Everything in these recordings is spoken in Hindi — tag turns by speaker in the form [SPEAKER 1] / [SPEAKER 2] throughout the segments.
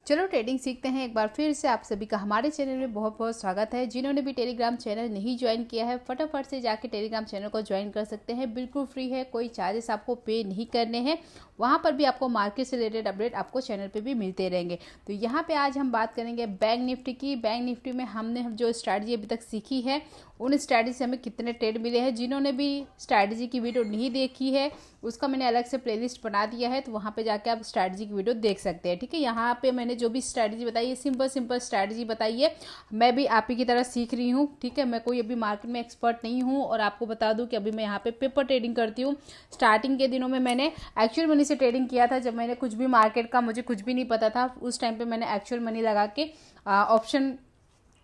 [SPEAKER 1] चलो ट्रेडिंग सीखते हैं। एक बार फिर से आप सभी का हमारे चैनल में बहुत बहुत स्वागत है। जिन्होंने भी टेलीग्राम चैनल नहीं ज्वाइन किया है फटाफट से जाके टेलीग्राम चैनल को ज्वाइन कर सकते हैं। बिल्कुल फ्री है, कोई चार्जेस आपको पे नहीं करने हैं। वहाँ पर भी आपको मार्केट से रिलेटेड अपडेट आपको चैनल पे भी मिलते रहेंगे। तो यहाँ पे आज हम बात करेंगे बैंक निफ्टी की। बैंक निफ्टी में हमने जो स्ट्रैटेजी अभी तक सीखी है उन स्ट्रैटेजी से हमें कितने ट्रेड मिले हैं। जिन्होंने भी स्ट्रैटेजी की वीडियो नहीं देखी है उसका मैंने अलग से प्लेलिस्ट बना दिया है, तो वहाँ पे जाके आप स्ट्रैटेजी की वीडियो देख सकते हैं। ठीक है, यहाँ पे मैंने जो भी स्ट्रैटेजी बताई है सिंपल स्ट्रैटेजी बताई है। मैं भी आप ही की तरह सीख रही हूँ। ठीक है, मैं कोई अभी मार्केट में एक्सपर्ट नहीं हूँ। और आपको बता दूँ कि अभी मैं यहाँ पे पेपर ट्रेडिंग करती हूँ। स्टार्टिंग के दिनों में मैंने एक्चुअल मनी से ट्रेडिंग किया था। जब मैंने कुछ भी मार्केट का मुझे कुछ भी नहीं पता था, उस टाइम पर मैंने एक्चुअल मनी लगा के ऑप्शन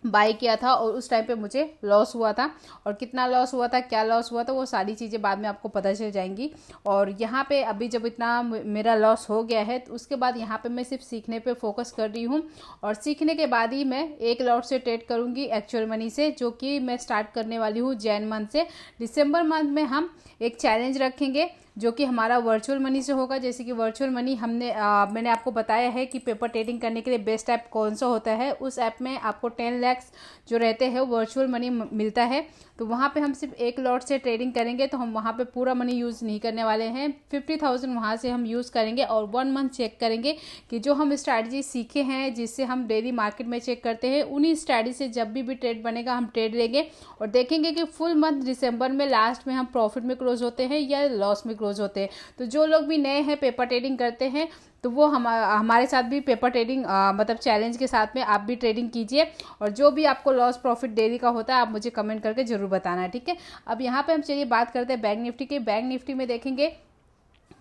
[SPEAKER 1] बाय किया था और उस टाइम पे मुझे लॉस हुआ था। और कितना लॉस हुआ था, क्या लॉस हुआ था, वो सारी चीज़ें बाद में आपको पता चल जाएंगी। और यहाँ पे अभी जब इतना मेरा लॉस हो गया है तो उसके बाद यहाँ पे मैं सिर्फ सीखने पे फोकस कर रही हूँ। और सीखने के बाद ही मैं एक लॉट से ट्रेड करूँगी एक्चुअल मनी से, जो कि मैं स्टार्ट करने वाली हूँ जैन मंथ से। दिसंबर मंथ में हम एक चैलेंज रखेंगे जो कि हमारा वर्चुअल मनी से होगा। जैसे कि वर्चुअल मनी मैंने आपको बताया है कि पेपर ट्रेडिंग करने के लिए बेस्ट ऐप कौन सा होता है। उस ऐप में आपको 10 लाख जो रहते हैं वर्चुअल मनी मिलता है। तो वहाँ पे हम सिर्फ एक लॉट से ट्रेडिंग करेंगे, तो हम वहाँ पे पूरा मनी यूज़ नहीं करने वाले हैं। 50,000 वहाँ से हम यूज़ करेंगे और 1 मंथ चेक करेंगे कि जो हम स्ट्रैटेजी सीखे हैं जिससे हम डेली मार्केट में चेक करते हैं, उन्हीं स्ट्रैटेजी से जब भी ट्रेड बनेगा हम ट्रेड लेंगे और देखेंगे कि फुल मंथ दिसंबर में लास्ट में हम प्रॉफिट में क्लोज होते हैं या लॉस में क्लोज होते हैं। तो जो लोग भी नए हैं पेपर ट्रेडिंग करते हैं तो वो हमारे साथ भी पेपर ट्रेडिंग मतलब चैलेंज के साथ में आप भी ट्रेडिंग कीजिए। और जो भी आपको लॉस प्रॉफिट डेली का होता है आप मुझे कमेंट करके जरूर बताना है। ठीक है, अब यहाँ पे हम चलिए बात करते हैं बैंक निफ्टी की। बैंक निफ्टी में देखेंगे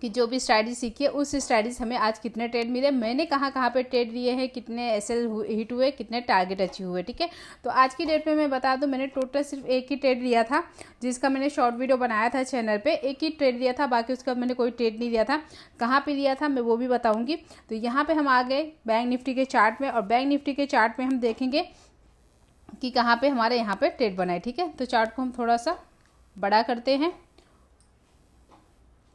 [SPEAKER 1] कि जो भी स्ट्रैटेजी सीखी है उस स्ट्रैटेजी हमें आज कितने ट्रेड मिले, मैंने कहाँ पे ट्रेड लिए हैं, कितने एसएल हिट हुए, कितने टारगेट अचीव हुए। ठीक है, तो आज की डेट में मैं बता दूं मैंने टोटल सिर्फ एक ही ट्रेड लिया था, जिसका मैंने शॉर्ट वीडियो बनाया था चैनल पे। एक ही ट्रेड लिया था, बाकी उसका मैंने कोई ट्रेड नहीं लिया था। कहाँ पे लिया था मैं वो भी बताऊँगी। तो यहाँ पर हम आ गए बैंक निफ्टी के चार्ट में और बैंक निफ्टी के चार्ट में हम देखेंगे कि कहाँ पर हमारे यहाँ पर ट्रेड बनाए। ठीक है, तो चार्ट को हम थोड़ा सा बड़ा करते हैं।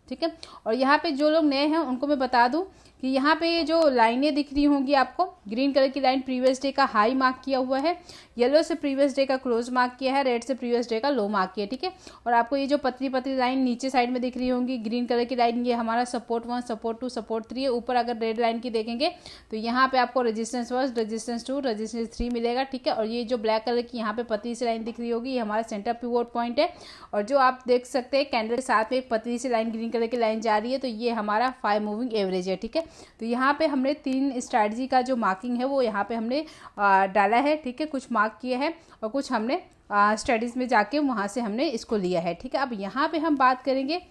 [SPEAKER 1] ठीक है, और यहाँ पे जो लोग नए हैं उनको मैं बता दूं कि यहाँ पे ये जो लाइनें दिख रही होंगी आपको, ग्रीन कलर की लाइन प्रीवियस डे का हाई मार्क किया हुआ है, येलो से प्रीवियस डे का क्लोज मार्क किया है, रेड से प्रीवियस डे का लो मार्क किया। ठीक है, और आपको ये जो पतली पतली लाइन नीचे साइड में दिख रही होंगी ग्रीन कलर की लाइन, ये हमारा सपोर्ट 1, सपोर्ट 2, सपोर्ट 3 है। ऊपर अगर रेड लाइन की देखेंगे तो यहाँ पे आपको रेजिस्टेंस 1, रेजिस्टेंस 2, रेजिस्टेंस 3 मिलेगा। ठीक है, और ये जो ब्लैक कलर की यहाँ पे पतली सी लाइन दिख रही होगी ये हमारा सेंटर पिवोट पॉइंट है। और जो आप देख सकते हैं कैंडल के साथ में एक पतली सी लाइन ग्रीन कलर की लाइन जा रही है, तो ये हमारा 5 मूविंग एवरेज है। ठीक है, तो यहाँ पे हमने 3 स्ट्रैटेजी का जो मार्किंग है वो यहाँ पे हमने डाला है। ठीक है, कुछ मार्क किया है और कुछ हमने स्टडीज में जाके वहाँ से हमने इसको लिया है। ठीक है, अब यहाँ पे हम बात करेंगे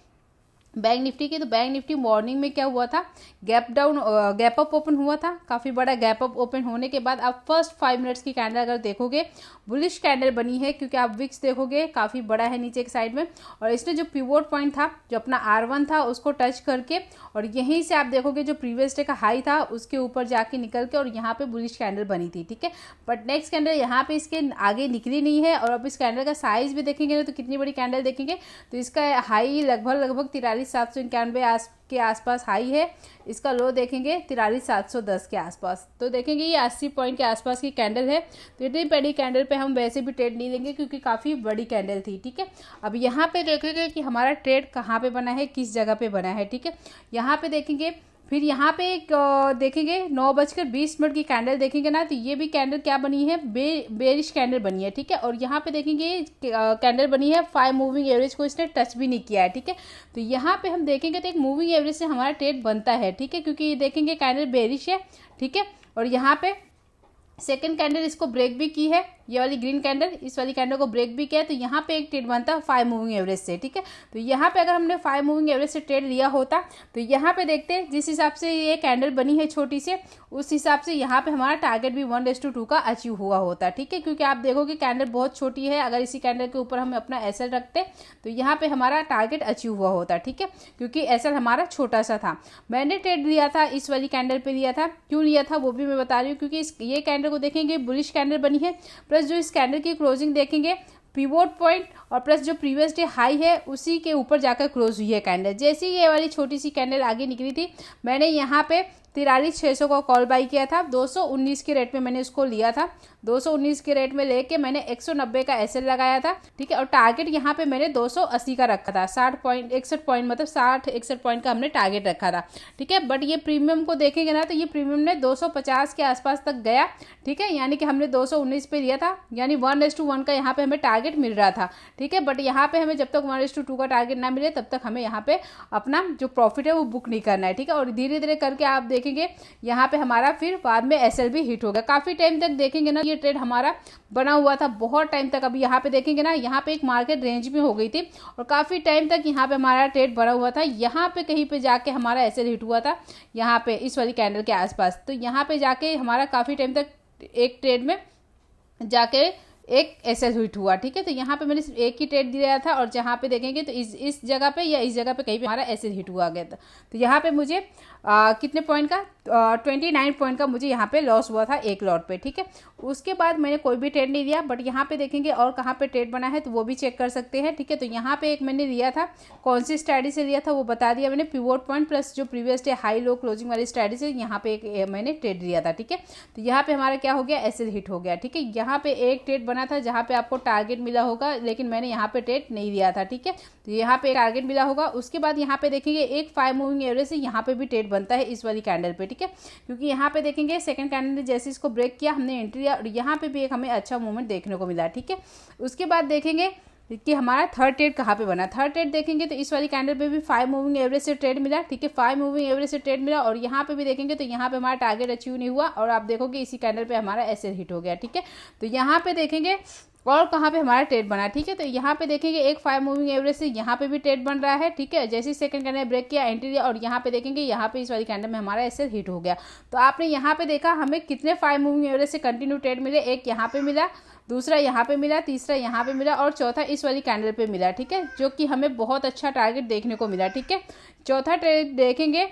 [SPEAKER 1] बैंक निफ्टी की। तो बैंक निफ्टी मॉर्निंग में क्या हुआ था, गैप अप ओपन हुआ था। काफ़ी बड़ा गैप अप ओपन होने के बाद आप फर्स्ट 5 मिनट्स की कैंडल अगर देखोगे बुलिश कैंडल बनी है, क्योंकि आप विक्स देखोगे काफ़ी बड़ा है नीचे की साइड में। और इसने जो पिवोट पॉइंट था जो अपना R1 था उसको टच करके और यहीं से आप देखोगे जो प्रीवियस डे का हाई था उसके ऊपर जाके निकल के और यहाँ पे बुलिश कैंडल बनी थी। ठीक है, बट नेक्स्ट कैंडल यहाँ पे इसके आगे निकली नहीं है। और अब इस कैंडल का साइज भी देखेंगे ना तो कितनी बड़ी कैंडल देखेंगे, तो इसका हाई लगभग 43,791 के आसपास हाई है। इसका लो देखेंगे 43,710 के आसपास। तो देखेंगे ये 80 पॉइंट के आसपास की कैंडल है। तो इतनी बड़ी कैंडल पे हम वैसे भी ट्रेड नहीं लेंगे क्योंकि काफ़ी बड़ी कैंडल थी। ठीक है, अब यहाँ पे देखेंगे कि हमारा ट्रेड कहाँ पे बना है, किस जगह पे बना है। ठीक है, यहाँ पे देखेंगे, फिर यहाँ पे एक देखेंगे 9:20 की कैंडल देखेंगे ना, तो ये भी कैंडल क्या बनी है, बेरिश कैंडल बनी है। ठीक है, और यहाँ पे देखेंगे कैंडल बनी है 5 मूविंग एवरेज को इसने टच भी नहीं किया है। ठीक है, तो यहाँ पे हम देखेंगे तो एक मूविंग एवरेज से हमारा ट्रेड बनता है। ठीक है, क्योंकि ये देखेंगे कैंडल बेरिश है। ठीक है, और यहाँ पे सेकेंड कैंडल इसको ब्रेक भी की है, ये वाली ग्रीन कैंडल इस वाली कैंडल को ब्रेक भी किया है। तो यहाँ पे एक ट्रेड बनता है 5 मूविंग एवरेज से। ठीक है, तो यहाँ पे अगर हमने 5 मूविंग एवरेज से ट्रेड लिया होता तो यहाँ पे देखते हैं जिस हिसाब से ये कैंडल बनी है छोटी से, उस हिसाब से यहाँ पे हमारा टारगेट भी 1:2 का अचीव हुआ होता। ठीक है, क्योंकि आप देखोगे कैंडल बहुत छोटी है, अगर इसी कैंडल के ऊपर हम अपना एसएल रखते तो यहाँ पे हमारा टारगेट अचीव हुआ होता। ठीक है, क्योंकि एसएल हमारा छोटा सा था। मैंने ट्रेड लिया था इस वाली कैंडल पे लिया था, क्यों लिया था वो भी मैं बता रही हूँ। क्योंकि ये कैंडल को देखेंगे बुलिश कैंडल बनी है, प्लस जो इस कैंडल की क्लोजिंग देखेंगे पिवोट पॉइंट और प्लस जो प्रीवियस डे हाई है उसी के ऊपर जाकर क्लोज हुई है कैंडल। जैसे ही ये वाली छोटी सी कैंडल आगे निकली थी मैंने यहाँ पे 43,600 का कॉल बाई किया था, 219 के रेट में मैंने इसको लिया था। 219 के रेट में लेके मैंने 190 का एसएल लगाया था, ठीक है। और टारगेट यहाँ पे मैंने 280 का रखा था, 61 पॉइंट मतलब 61 पॉइंट का हमने टारगेट रखा था, ठीक है। बट ये प्रीमियम को देखेंगे ना तो ये प्रीमियम ने 250 के आसपास तक गया, ठीक है। यानी कि हमने 219 पे लिया था, यानी 1:1 का यहाँ पे हमें टारगेट मिल रहा था, ठीक है। बट यहाँ पे हमें जब तक 1:2 का टारगेट ना मिले तब तक हमें यहाँ पे अपना जो प्रॉफिट है वो बुक नहीं करना है, ठीक है। और धीरे धीरे करके आप देखेंगे यहाँ पे हमारा फिर बाद में एसएल भी हिट हो गया। काफी टाइम तक देखेंगे ना ये ट्रेड हमारा बना हुआ था, बहुत टाइम तक। अभी यहाँ पे देखेंगे ना, यहाँ पे एक मार्केट रेंज में हो गई थी और काफी टाइम तक यहाँ पे हमारा ट्रेड बना हुआ था। यहाँ पे कहीं पे जाके हमारा एसएल हिट हुआ था, यहाँ पे इस वाली कैंडल के आसपास। तो यहाँ पे जाके हमारा काफी टाइम तक एक ट्रेड में जाके एक एसएल हिट हुआ, ठीक है। तो यहाँ पे मैंने सिर्फ एक ही ट्रेड दिया था और जहाँ पे देखेंगे तो इस जगह पे या इस जगह पे कहीं पे हमारा एसएल हिट हुआ गया था। तो यहाँ पे मुझे कितने पॉइंट का 29 पॉइंट का मुझे यहाँ पे लॉस हुआ था एक लॉट पे, ठीक है। उसके बाद मैंने कोई भी ट्रेड नहीं लिया। बट यहाँ पे देखेंगे और कहाँ पे ट्रेड बना है तो वो भी चेक कर सकते हैं, ठीक है। तो यहाँ पे एक मैंने लिया था, कौन सी स्ट्रैटेजी से लिया था वो बता दिया मैंने, पिवोट पॉइंट प्लस जो previous day high low closing वाली स्ट्रैटेजी से यहाँ पे एक मैंने ट्रेड लिया था, ठीक है। तो यहाँ पे हमारा क्या हो गया, एसएल हिट हो गया, ठीक है। यहाँ पे एक ट्रेड बना था जहाँ पे आपको टारगेट मिला होगा, लेकिन मैंने यहाँ पे ट्रेड नहीं लिया था, ठीक है। तो यहाँ पे टारगेट मिला होगा। उसके बाद यहाँ पे देखेंगे एक 5 मूविंग एवरेज से यहाँ पे भी ट्रेड बनता है इस वाली कैंडल पे, ठीक है। क्योंकि यहाँ पे देखेंगे सेकंड कैंडल ने जैसे इसको ब्रेक किया, हमने एंट्री लिया और यहाँ पे भी एक हमें अच्छा मूवमेंट देखने को मिला, ठीक है। उसके बाद देखेंगे कि हमारा थर्ड ट्रेड कहाँ पे बना। थर्ड ट्रेड देखेंगे तो इस वाली कैंडल पे भी 5 मूविंग एवरेज से ट्रेड मिला, ठीक है। 5 मूविंग एवरेज से ट्रेड मिला और यहाँ पे भी देखेंगे तो यहाँ पे हमारा टारगेट अचीव नहीं हुआ और आप देखोगे इसी कैंडल पे हमारा एसएल हिट हो गया, ठीक है। तो यहाँ पे देखेंगे और कहाँ पे हमारा ट्रेड बना, ठीक है। तो यहाँ पे देखेंगे एक 5 मूविंग एवरेज से यहाँ पे भी ट्रेड बन रहा है, ठीक है। जैसे सेकंड कैंडल ब्रेक किया, एंट्री लिया और यहाँ पे देखेंगे यहाँ पे इस वाली कैंडल में हमारा एसएल हिट हो गया। तो आपने यहाँ पे देखा हमें कितने 5 मूविंग एवरेज से कंटिन्यू ट्रेड मिले, एक यहाँ पे मिला, दूसरा यहाँ पे मिला, तीसरा यहाँ पे मिला और चौथा इस वाली कैंडल पे मिला, ठीक है। जो कि हमें बहुत अच्छा टारगेट देखने को मिला, ठीक है। चौथा ट्रेड देखेंगे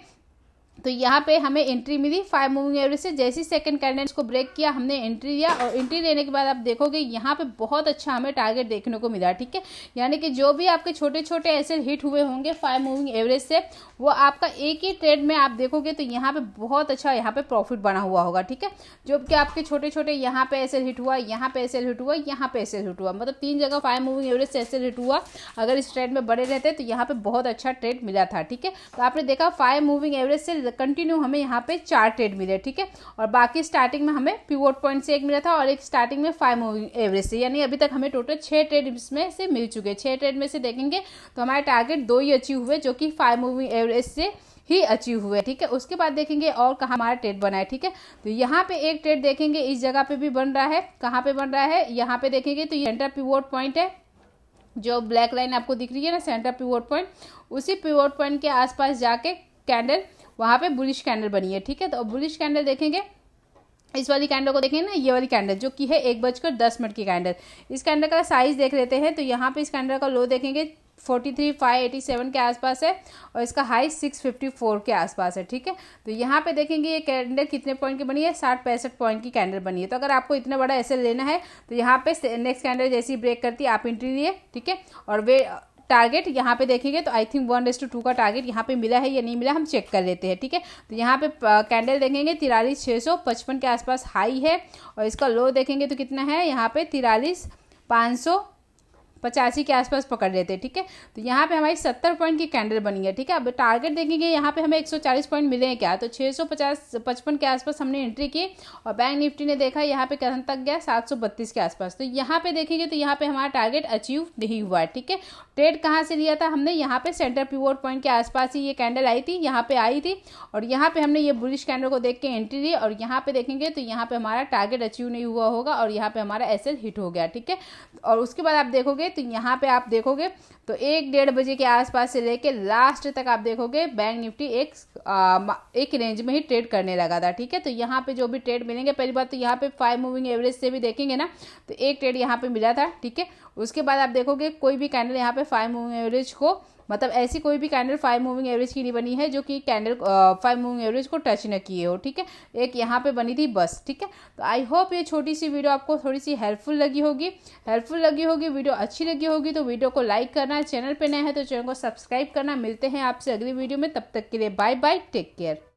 [SPEAKER 1] तो यहाँ पे हमें एंट्री मिली 5 मूविंग एवरेज से। जैसे सेकंड कैंडल को ब्रेक किया, हमने एंट्री लिया और एंट्री लेने के बाद आप देखोगे यहाँ पे बहुत अच्छा हमें टारगेट देखने को मिला, ठीक है। यानी कि जो भी आपके छोटे छोटे ऐसे हिट हुए होंगे 5 मूविंग एवरेज से, वो आपका एक ही ट्रेड में आप देखोगे तो यहाँ पे बहुत अच्छा यहाँ पे प्रॉफिट बना हुआ होगा, ठीक है। जो कि आपके छोटे छोटे यहाँ पे ऐसे हिट हुआ, यहाँ पे ऐसे हिट हुआ, यहाँ पे ऐसे हिट हुआ, मतलब 3 जगह 5 मूविंग एवरेज से ऐसे हिट हुआ। अगर इस ट्रेड में बड़े रहते तो यहाँ पे बहुत अच्छा ट्रेड मिला था, ठीक है। तो आपने देखा 5 मूविंग एवरेज से कंटिन्यू हमें यहाँ पे 4 ट्रेड मिले, ठीक है। और बाकी स्टार्टिंग में हमें पिवोट पॉइंट से एक मिला था और एक स्टार्टिंग में 5 मूविंग एवरेज से, यानी अभी तक हमें टोटल 6 ट्रेड इसमें से मिल चुके हैं। 6 ट्रेड में से देखेंगे तो हमारे टारगेट 2 ही अचीव हुए, जो कि 5 मूविंग एवरेज से ही अचीव हुए, ठीक है। उसके बाद देखेंगे और कहाँ हमारा ट्रेड बना है, ठीक है। तो यहाँ पे एक ट्रेड देखेंगे इस जगह पे भी बन रहा है। कहाँ पे बन रहा है, यहाँ पे देखेंगे तो ये सेंटर पिवोट पॉइंट है, जो ब्लैक लाइन आपको दिख रही है ना, सेंटर पिवोट पॉइंट, उसी पिवोट पॉइंट के आसपास जाके कैंडल वहाँ पे बुलिश कैंडल बनी है, ठीक है। तो बुलिश कैंडल देखेंगे, इस वाली कैंडल को देखेंगे ना, ये वाली कैंडल जो कि है 1:10 की कैंडल। इस कैंडल का साइज देख लेते हैं तो यहाँ पे इस कैंडल का लो देखेंगे 43,587 के आसपास है और इसका हाई 654 के आसपास है, ठीक है। तो यहाँ पे देखेंगे ये कैंडल कितने पॉइंट की बनी है, 60-65 पॉइंट की कैंडल बनी है। तो अगर आपको इतना बड़ा ऐसे लेना है तो यहाँ पे नेक्स्ट कैंडल जैसी ब्रेक करती है आप एंट्री लिए, ठीक है। और वे टारगेट यहाँ पे देखेंगे तो आई थिंक 1:2 का टारगेट यहाँ पे मिला है या नहीं मिला, हम चेक कर लेते हैं, ठीक है। तो यहाँ पे कैंडल देखेंगे 43,655 के आसपास हाई है और इसका लो देखेंगे तो कितना है, यहाँ पे 43,585 के आसपास पकड़ लेते हैं, ठीक है। तो यहाँ पे हमारी 70 पॉइंट की कैंडल बनी है, ठीक है। अब टारगेट देखेंगे यहाँ पे हमें 140 पॉइंट मिले हैं क्या, तो 655 के आसपास हमने एंट्री की और बैंक निफ्टी ने देखा यहाँ पे कहाँ तक गया, 732 के आसपास। तो यहाँ पे देखेंगे तो यहाँ पे हमारा टारगेट अचीव नहीं हुआ है, ठीक है। ट्रेड कहाँ से लिया था हमने, यहाँ पे सेंटर पिवोट पॉइंट के आसपास ही ये कैंडल आई थी, यहाँ पे आई थी और यहाँ पे हमने ये बुलिश कैंडल को देख के एंट्री ली और यहाँ पे देखेंगे तो यहाँ पे हमारा टारगेट अचीव नहीं हुआ होगा और यहाँ पे हमारा एसएल हिट हो गया, ठीक है। और उसके बाद आप देखोगे तो यहाँ पे आप देखोगे तो 1-1:30 बजे के आसपास से लेके लास्ट तक आप देखोगे बैंक निफ्टी एक रेंज में ही ट्रेड करने लगा था, ठीक है। तो यहाँ पे जो भी ट्रेड मिलेंगे, पहली बात तो यहाँ पे 5 मूविंग एवरेज से भी देखेंगे ना तो एक ट्रेड यहाँ पे मिला था, ठीक है। उसके बाद आप देखोगे कोई भी कैंडल यहाँ पे 5 मूविंग एवरेज को, मतलब ऐसी कोई भी कैंडल 5 मूविंग एवरेज की नहीं बनी है जो कि कैंडल 5 मूविंग एवरेज को टच न किए हो, ठीक है। एक यहाँ पे बनी थी बस, ठीक है। तो आई होप ये छोटी सी वीडियो आपको थोड़ी सी हेल्पफुल लगी होगी। वीडियो अच्छी लगी होगी तो वीडियो को लाइक करना, चैनल पे नए हैं तो चैनल को सब्सक्राइब करना। मिलते हैं आपसे अगली वीडियो में, तब तक के लिए बाय बाय, टेक केयर।